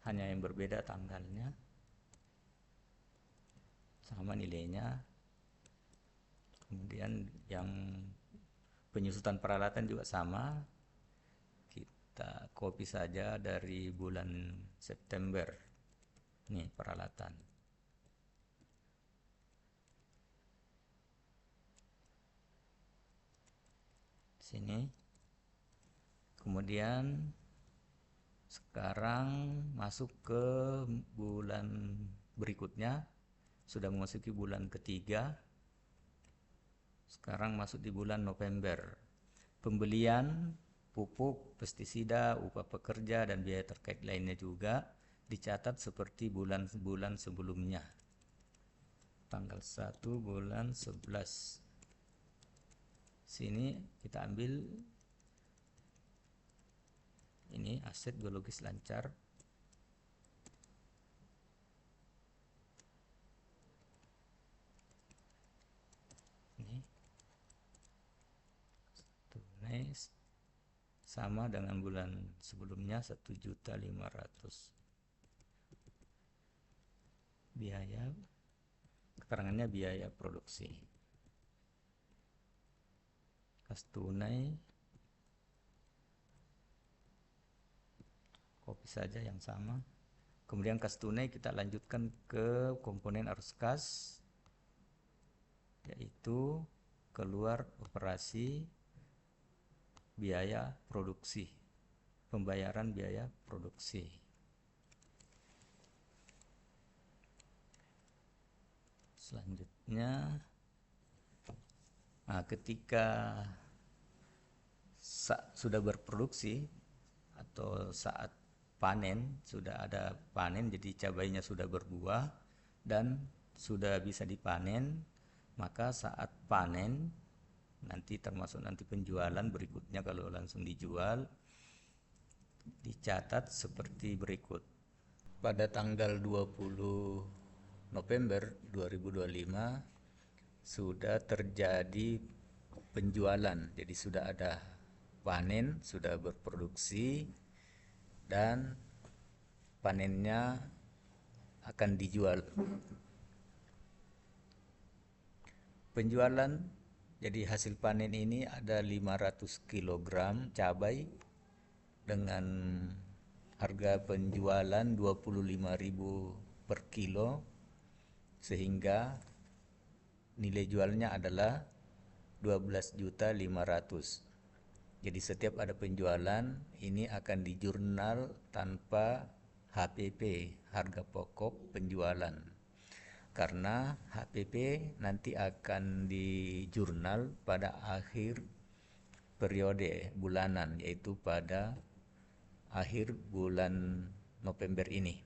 hanya yang berbeda tanggalnya, sama nilainya. Kemudian yang penyusutan peralatan juga sama, kita copy saja dari bulan September. Nih peralatan. Sini. Kemudian sekarang masuk ke bulan berikutnya, sudah memasuki bulan ketiga. Sekarang masuk di bulan November. Pembelian pupuk, pestisida, upah pekerja, dan biaya terkait lainnya juga dicatat seperti bulan-bulan sebelumnya. Tanggal 1 bulan 11. Sini kita ambil ini aset biologis lancar. Ini tunai sama dengan bulan sebelumnya 1.500.000. Biaya, keterangannya biaya produksi. Kas tunai, copy saja yang sama. Kemudian kas tunai kita lanjutkan ke komponen arus kas, yaitu keluar operasi biaya produksi, pembayaran biaya produksi. Selanjutnya, ketika sudah berproduksi atau saat panen, sudah ada panen, jadi cabainya sudah berbuah dan sudah bisa dipanen, maka saat panen nanti termasuk nanti penjualan berikutnya kalau langsung dijual, dicatat seperti berikut. Pada tanggal 20 November 2025 sudah terjadi penjualan, jadi sudah ada panen, sudah berproduksi, dan panennya akan dijual. Penjualan, jadi hasil panen ini ada 500 kg cabai dengan harga penjualan 25.000 per kilo, sehingga nilai jualnya adalah 12.500.000. Jadi setiap ada penjualan ini akan dijurnal tanpa HPP, harga pokok penjualan. Karena HPP nanti akan dijurnal pada akhir periode bulanan, yaitu pada akhir bulan November ini.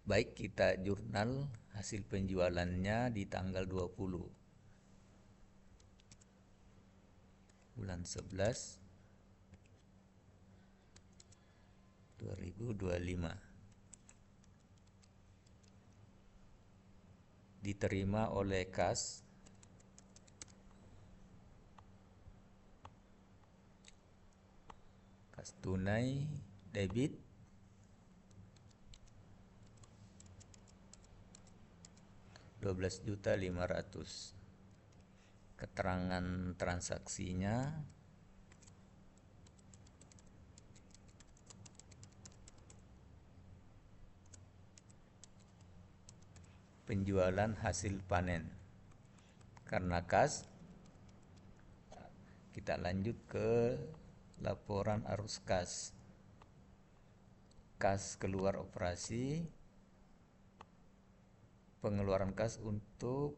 Baik, kita jurnal hasil penjualannya di tanggal 20 bulan 11 2025. Diterima oleh kas tunai debit Rp12.500.000. Keterangan transaksinya penjualan hasil panen. Karena kas, kita lanjut ke laporan arus kas. Kas keluar operasi, pengeluaran kas untuk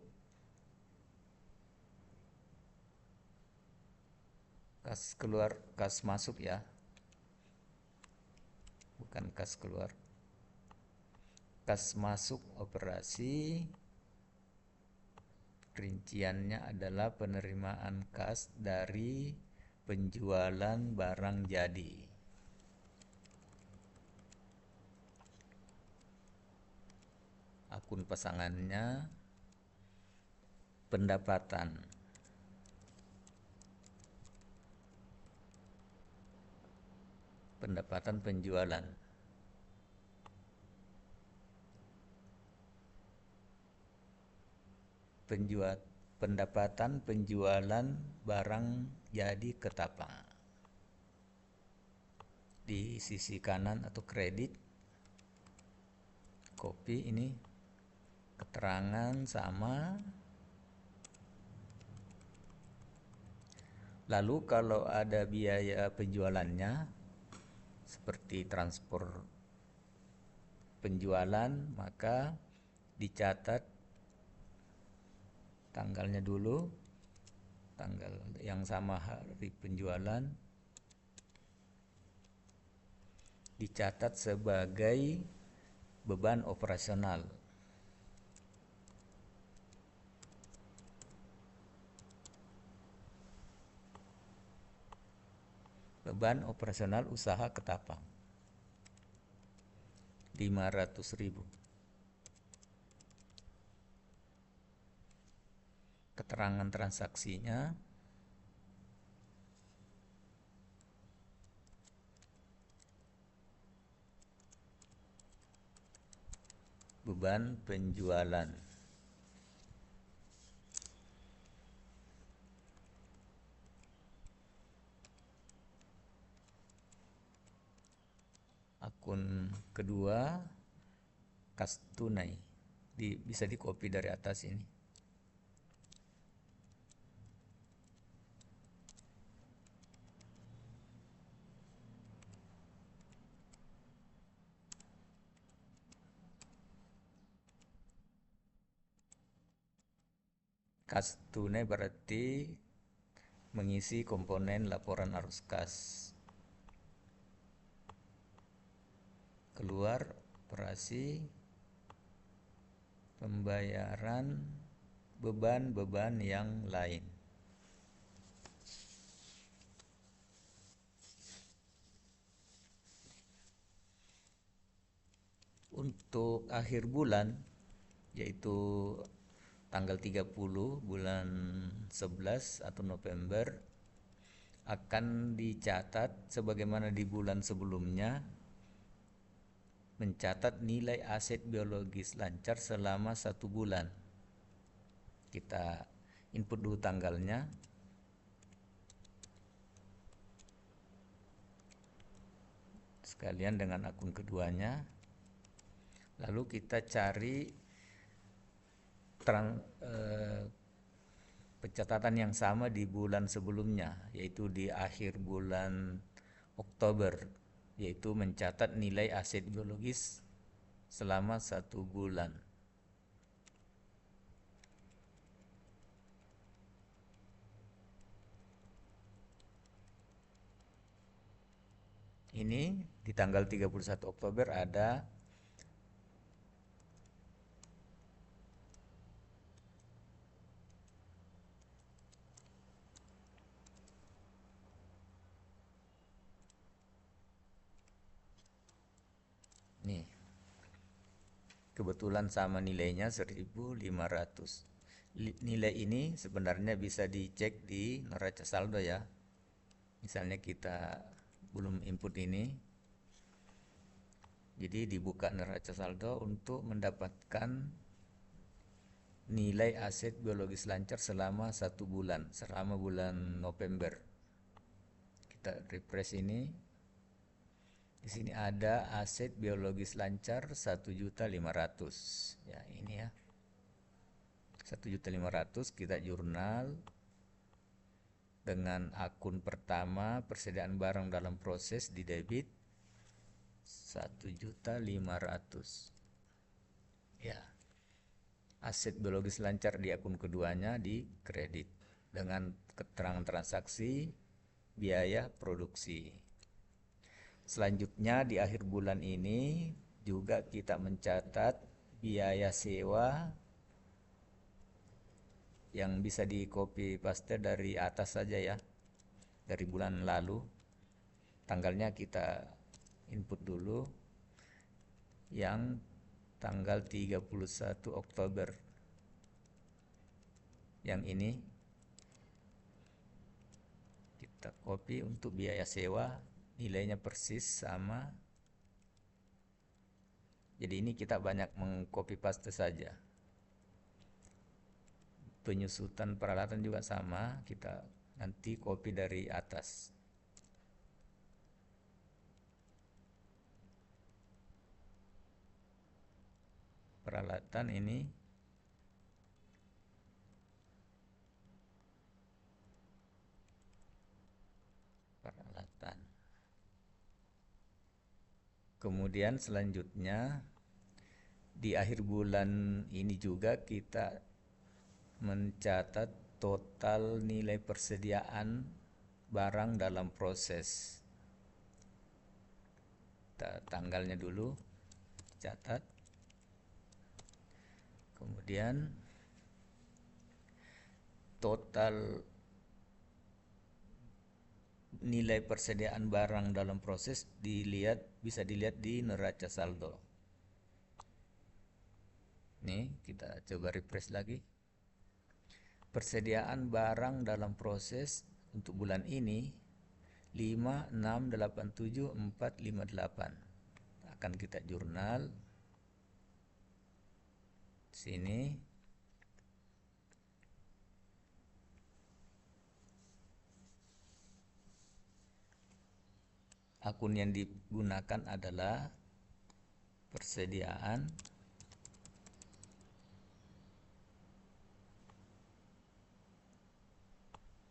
kas keluar, kas masuk ya, bukan kas keluar. Kas masuk operasi, rinciannya adalah penerimaan kas dari penjualan barang jadi. Akun pasangannya pendapatan. Pendapatan penjualan. pendapatan penjualan barang jadi ketapang. Di sisi kanan atau kredit, copy ini keterangan sama. Lalu kalau ada biaya penjualannya seperti transport penjualan, maka dicatat tanggalnya dulu, tanggal yang sama hari penjualan, dicatat sebagai beban operasional. Beban operasional usaha ketapang 500.000. Keterangan transaksinya beban penjualan. Akun kedua kas tunai, bisa di copy dari atas ini. Kas tunai berarti mengisi komponen laporan arus kas. Keluar operasi, pembayaran beban-beban yang lain. Untuk akhir bulan, yaitu tanggal 30 bulan 11 atau November, akan dicatat sebagaimana di bulan sebelumnya, mencatat nilai aset biologis lancar selama 1 bulan. Kita input dulu tanggalnya. Sekalian dengan akun keduanya. Lalu kita cari pencatatan yang sama di bulan sebelumnya, yaitu di akhir bulan Oktober, yaitu mencatat nilai aset biologis selama 1 bulan. Ini di tanggal 31 Oktober ada nih, kebetulan sama nilainya 1.500. Nilai ini sebenarnya bisa dicek di neraca saldo ya. Misalnya kita belum input ini, jadi dibuka neraca saldo untuk mendapatkan nilai aset biologis lancar selama 1 bulan, selama bulan November. Kita refresh ini. Di sini ada aset biologis lancar 1.500.000. Ya, ini ya. 1.500.000 kita jurnal dengan akun pertama persediaan barang dalam proses di debit 1.500.000. Ya. Aset biologis lancar di akun keduanya di kredit dengan keterangan transaksi biaya produksi. Selanjutnya di akhir bulan ini juga kita mencatat biaya sewa yang bisa di copy paste dari atas saja ya, dari bulan lalu. Tanggalnya kita input dulu, yang tanggal 31 Oktober. Yang ini kita copy untuk biaya sewa, nilainya persis sama. Jadi ini kita banyak mengcopy paste saja. penyusutan peralatan juga sama, kita nanti copy dari atas. Peralatan ini peralatan. Kemudian selanjutnya di akhir bulan ini juga kita mencatat total nilai persediaan barang dalam proses. Kita tanggalnya dulu, catat. Kemudian total nilai persediaan barang dalam proses bisa dilihat di neraca saldo. Nih, kita coba refresh lagi. Persediaan barang dalam proses untuk bulan ini 5687458. Akan kita jurnal sini. Akun yang digunakan adalah persediaan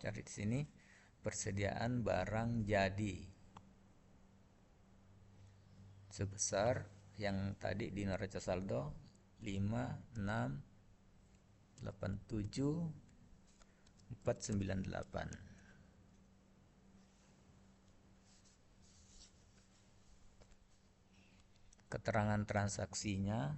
cari di sini persediaan barang jadi sebesar yang tadi di neraca saldo 5687498. Keterangan transaksinya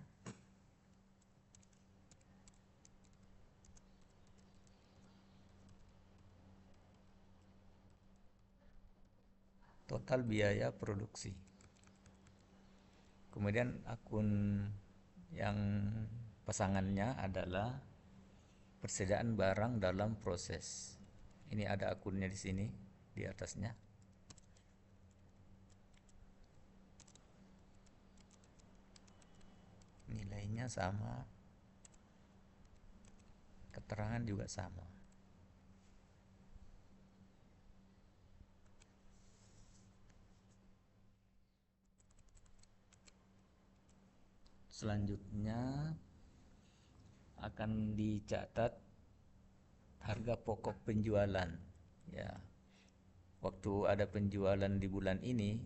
total biaya produksi. Kemudian akun yang pasangannya adalah persediaan barang dalam proses. Ini ada akunnya di sini di atasnya. Nilainya sama, keterangan juga sama. Selanjutnya akan dicatat harga pokok penjualan. Ya, waktu ada penjualan di bulan ini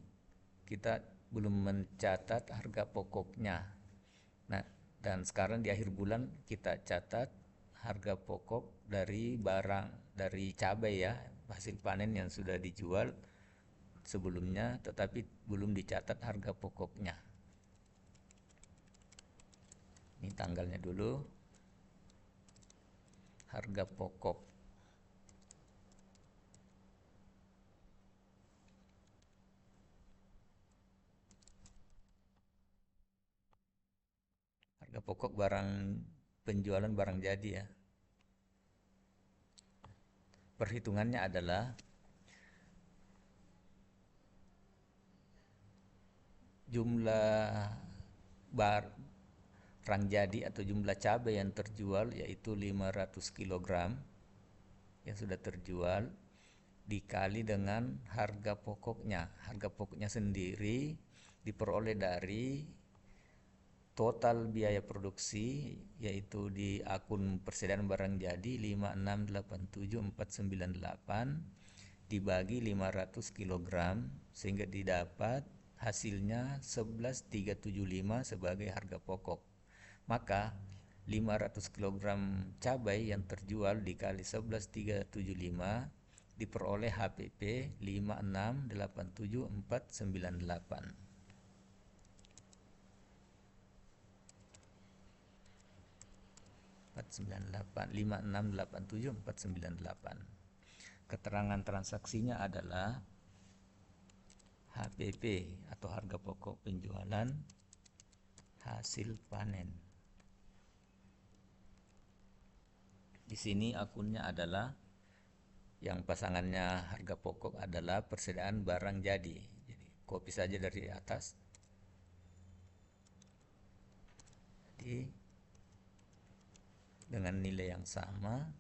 kita belum mencatat harga pokoknya. Nah, dan sekarang di akhir bulan kita catat harga pokok dari barang, dari cabai ya, hasil panen yang sudah dijual sebelumnya tetapi belum dicatat harga pokoknya. Ini tanggalnya dulu. Harga pokok. Harga pokok barang penjualan barang jadi ya. Perhitungannya adalah jumlah barang jadi atau jumlah cabai yang terjual yaitu 500 kg yang sudah terjual dikali dengan harga pokoknya. Harga pokoknya sendiri diperoleh dari total biaya produksi yaitu di akun persediaan barang jadi 5687498 dibagi 500 kg sehingga didapat hasilnya 11.375 sebagai harga pokok. Maka 500 kg cabai yang terjual dikali 11.375 diperoleh HPP 5687498. 5687 Keterangan transaksinya adalah HPP atau harga pokok penjualan hasil panen. Di sini akunnya adalah yang pasangannya harga pokok adalah persediaan barang jadi. Jadi copy saja dari atas. Jadi dengan nilai yang sama,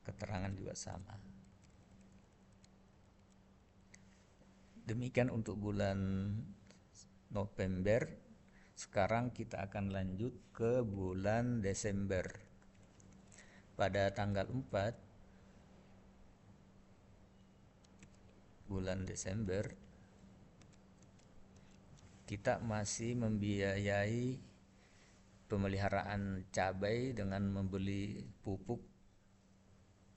keterangan juga sama. Demikian untuk bulan November. Sekarang kita akan lanjut ke bulan Desember. Pada tanggal 4 bulan Desember, kita masih membiayai pemeliharaan cabai dengan membeli pupuk,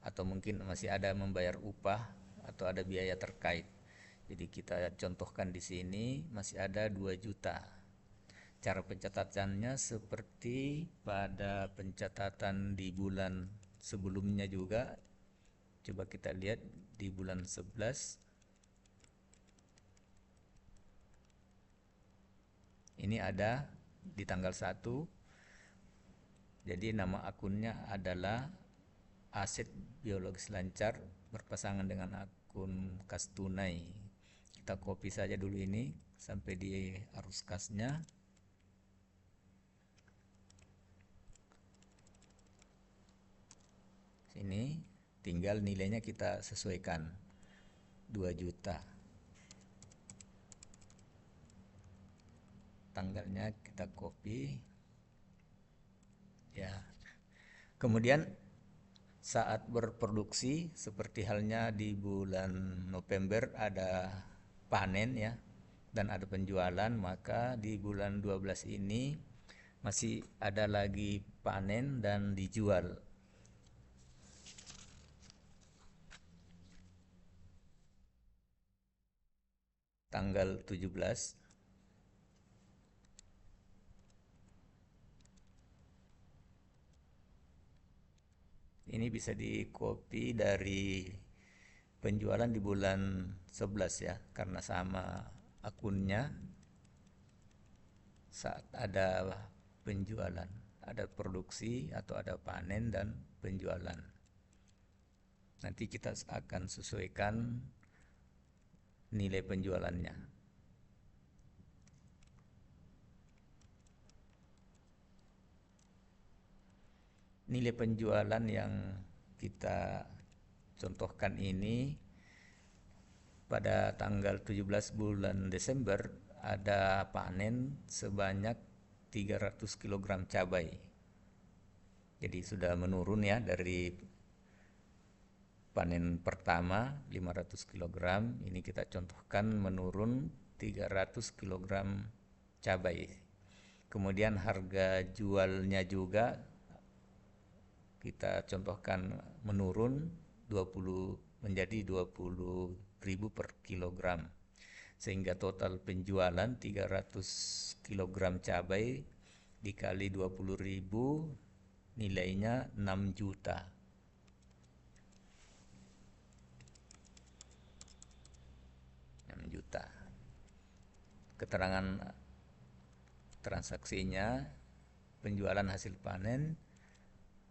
atau mungkin masih ada membayar upah atau ada biaya terkait. Jadi kita contohkan di sini masih ada 2 juta. Cara pencatatannya seperti pada pencatatan di bulan sebelumnya juga. Coba kita lihat di bulan 11. Ini ada di tanggal 1. Jadi nama akunnya adalah Aset Biologis Lancar berpasangan dengan akun kas tunai. Kita copy saja dulu ini sampai di arus kasnya. Sini tinggal nilainya kita sesuaikan 2 juta. Tanggalnya kita copy. Ya. Kemudian saat berproduksi seperti halnya di bulan November ada panen ya dan ada penjualan, maka di bulan 12 ini masih ada lagi panen dan dijual. Tanggal 17. Ini bisa di copy dari penjualan di bulan 11 ya, karena sama akunnya saat ada penjualan, ada produksi atau ada panen dan penjualan. Nanti kita akan sesuaikan nilai penjualannya. Nilai penjualan yang kita contohkan ini pada tanggal 17 bulan Desember ada panen sebanyak 300 kg cabai. Jadi sudah menurun ya dari panen pertama 500 kg, ini kita contohkan menurun 300 kg cabai. Kemudian harga jualnya juga kita contohkan menurun 20 menjadi 20.000 per kilogram. Sehingga total penjualan 300 kg cabai dikali 20.000 nilainya 6 juta. 6 juta. Keterangan transaksinya, penjualan hasil panen,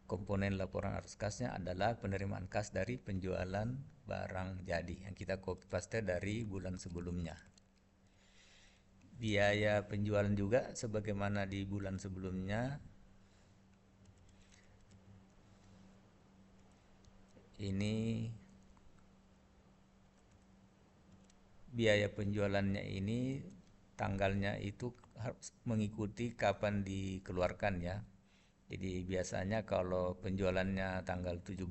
komponen laporan arus kasnya adalah penerimaan kas dari penjualan barang jadi yang kita copy paste dari bulan sebelumnya. Biaya penjualan juga sebagaimana di bulan sebelumnya. Ini biaya penjualannya ini tanggalnya itu harus mengikuti kapan dikeluarkan ya. Jadi biasanya kalau penjualannya tanggal 17,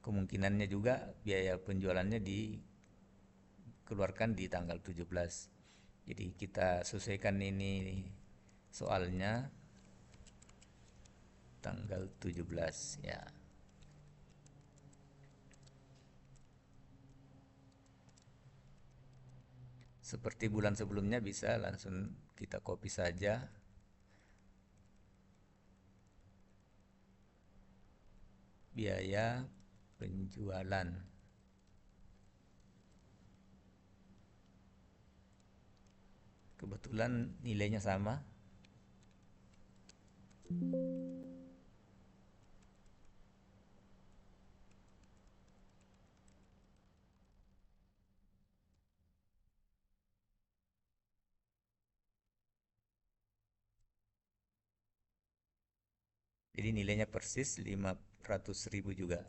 kemungkinannya juga biaya penjualannya dikeluarkan di tanggal 17. Jadi kita sesuaikan ini soalnya tanggal 17 ya. Seperti bulan sebelumnya bisa langsung kita copy saja. Biaya penjualan. Kebetulan nilainya sama. Jadi nilainya persis 500.000 juga.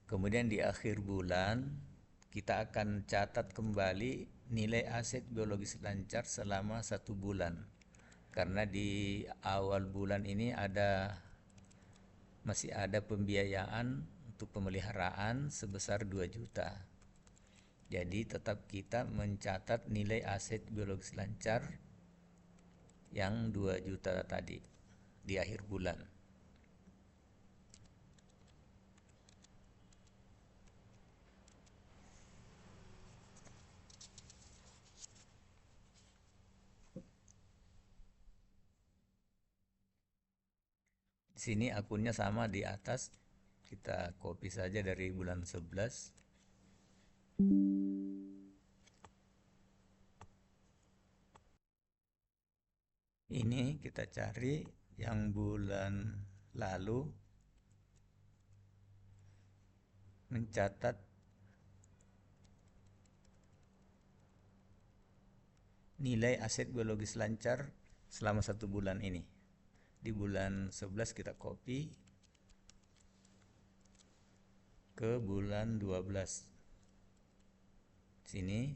Kemudian di akhir bulan kita akan catat kembali nilai aset biologis lancar selama 1 bulan. Karena di awal bulan ini masih ada pembiayaan untuk pemeliharaan sebesar 2 juta. Jadi tetap kita mencatat nilai aset biologis lancar yang 2 juta tadi di akhir bulan. Di sini akunnya sama di atas, kita copy saja dari bulan 11. Ini kita cari yang bulan lalu, mencatat nilai aset biologis lancar selama 1 bulan ini. Di bulan 11 kita copy ke bulan 12 sini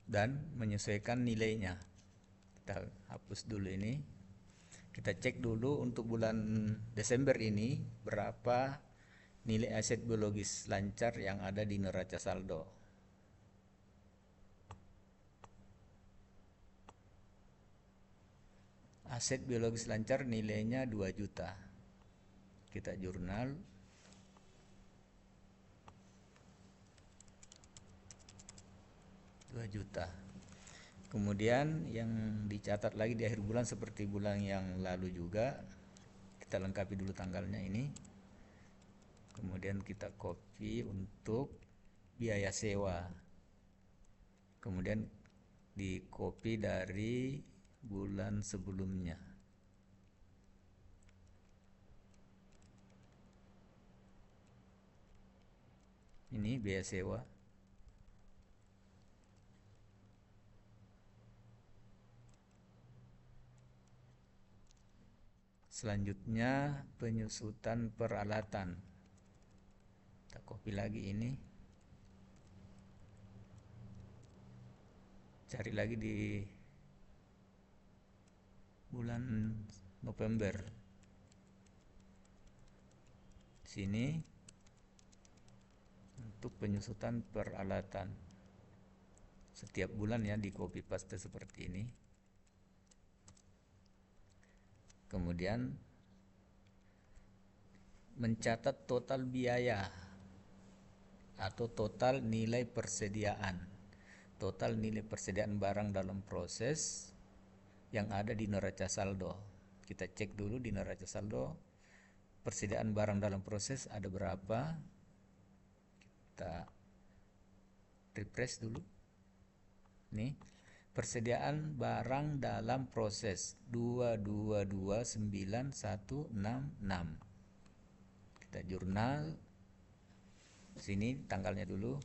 dan menyesuaikan nilainya. Kita hapus dulu ini. Kita cek dulu untuk bulan Desember ini berapa nilai aset biologis lancar yang ada di neraca saldo. Aset biologis lancar nilainya 2 juta. Kita jurnal. Juta. Kemudian yang dicatat lagi di akhir bulan seperti bulan yang lalu juga, kita lengkapi dulu tanggalnya ini. Kemudian kita copy untuk biaya sewa. Kemudian di copy dari bulan sebelumnya. Ini biaya sewa. Selanjutnya penyusutan peralatan. Kita copy lagi ini. Cari lagi di bulan November. Sini untuk penyusutan peralatan. Setiap bulan ya di copy paste seperti ini. Kemudian mencatat total biaya atau total nilai persediaan. Total nilai persediaan barang dalam proses yang ada di neraca saldo. Kita cek dulu di neraca saldo persediaan barang dalam proses ada berapa. Kita refresh dulu. Nih, persediaan barang dalam proses 2229166. Kita jurnal. Sini tanggalnya dulu.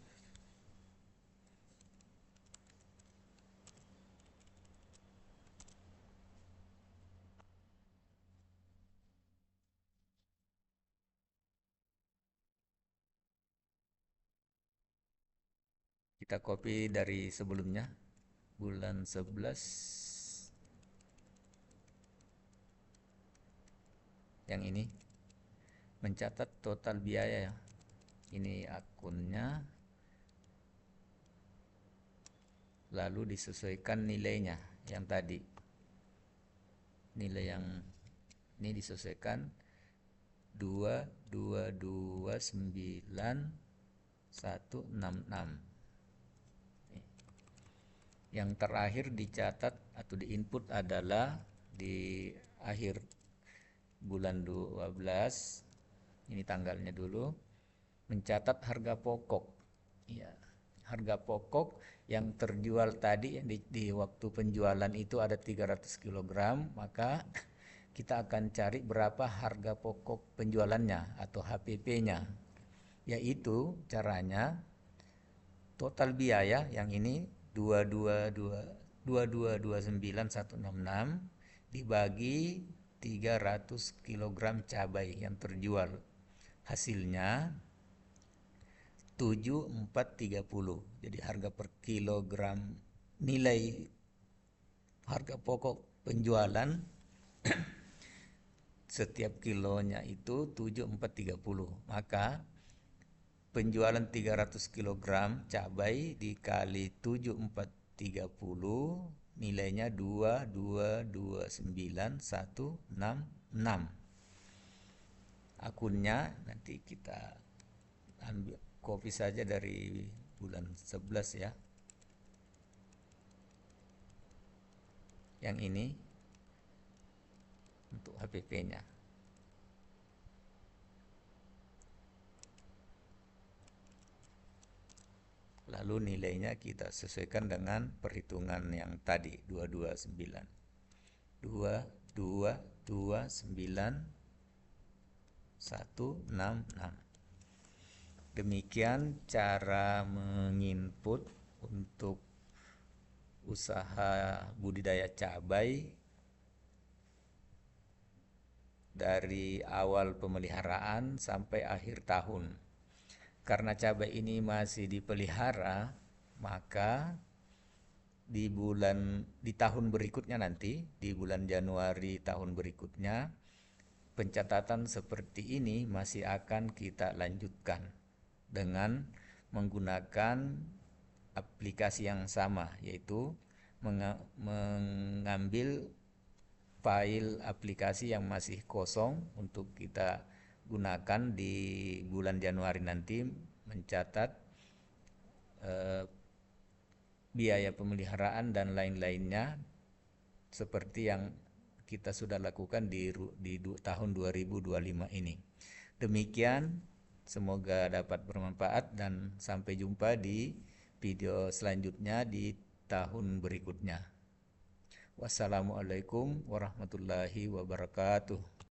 Kita copy dari sebelumnya, bulan 11. Yang ini mencatat total biaya ya. Ini akunnya. Lalu disesuaikan nilainya yang tadi. Nilai yang ini disesuaikan 2229166. Yang terakhir dicatat atau diinput adalah di akhir bulan 12. Ini tanggalnya dulu. Mencatat harga pokok. Ya, harga pokok yang terjual tadi di waktu penjualan itu ada 300 kg, maka kita akan cari berapa harga pokok penjualannya atau HPP-nya. Yaitu caranya total biaya yang ini 2229166 dibagi 300 kg cabai yang terjual. Hasilnya 7.430. Jadi harga per kilogram, nilai harga pokok penjualan setiap kilonya itu 7.430. Maka penjualan 300 kg cabai dikali 7.430 nilainya 2.229.166. Akunnya nanti kita ambil copy saja dari bulan 11 ya. Yang ini untuk HPP-nya. Lalu nilainya kita sesuaikan dengan perhitungan yang tadi 229. 2.229.166. Demikian cara menginput untuk usaha budidaya cabai dari awal pemeliharaan sampai akhir tahun. Karena cabai ini masih dipelihara, maka di tahun berikutnya nanti, di bulan Januari tahun berikutnya, pencatatan seperti ini masih akan kita lanjutkan dengan menggunakan aplikasi yang sama, yaitu mengambil file aplikasi yang masih kosong untuk kita gunakan di bulan Januari nanti, mencatat biaya pemeliharaan dan lain-lainnya seperti yang kita sudah lakukan di tahun 2025 ini. Demikian, semoga dapat bermanfaat dan sampai jumpa di video selanjutnya di tahun berikutnya. Wassalamualaikum warahmatullahi wabarakatuh.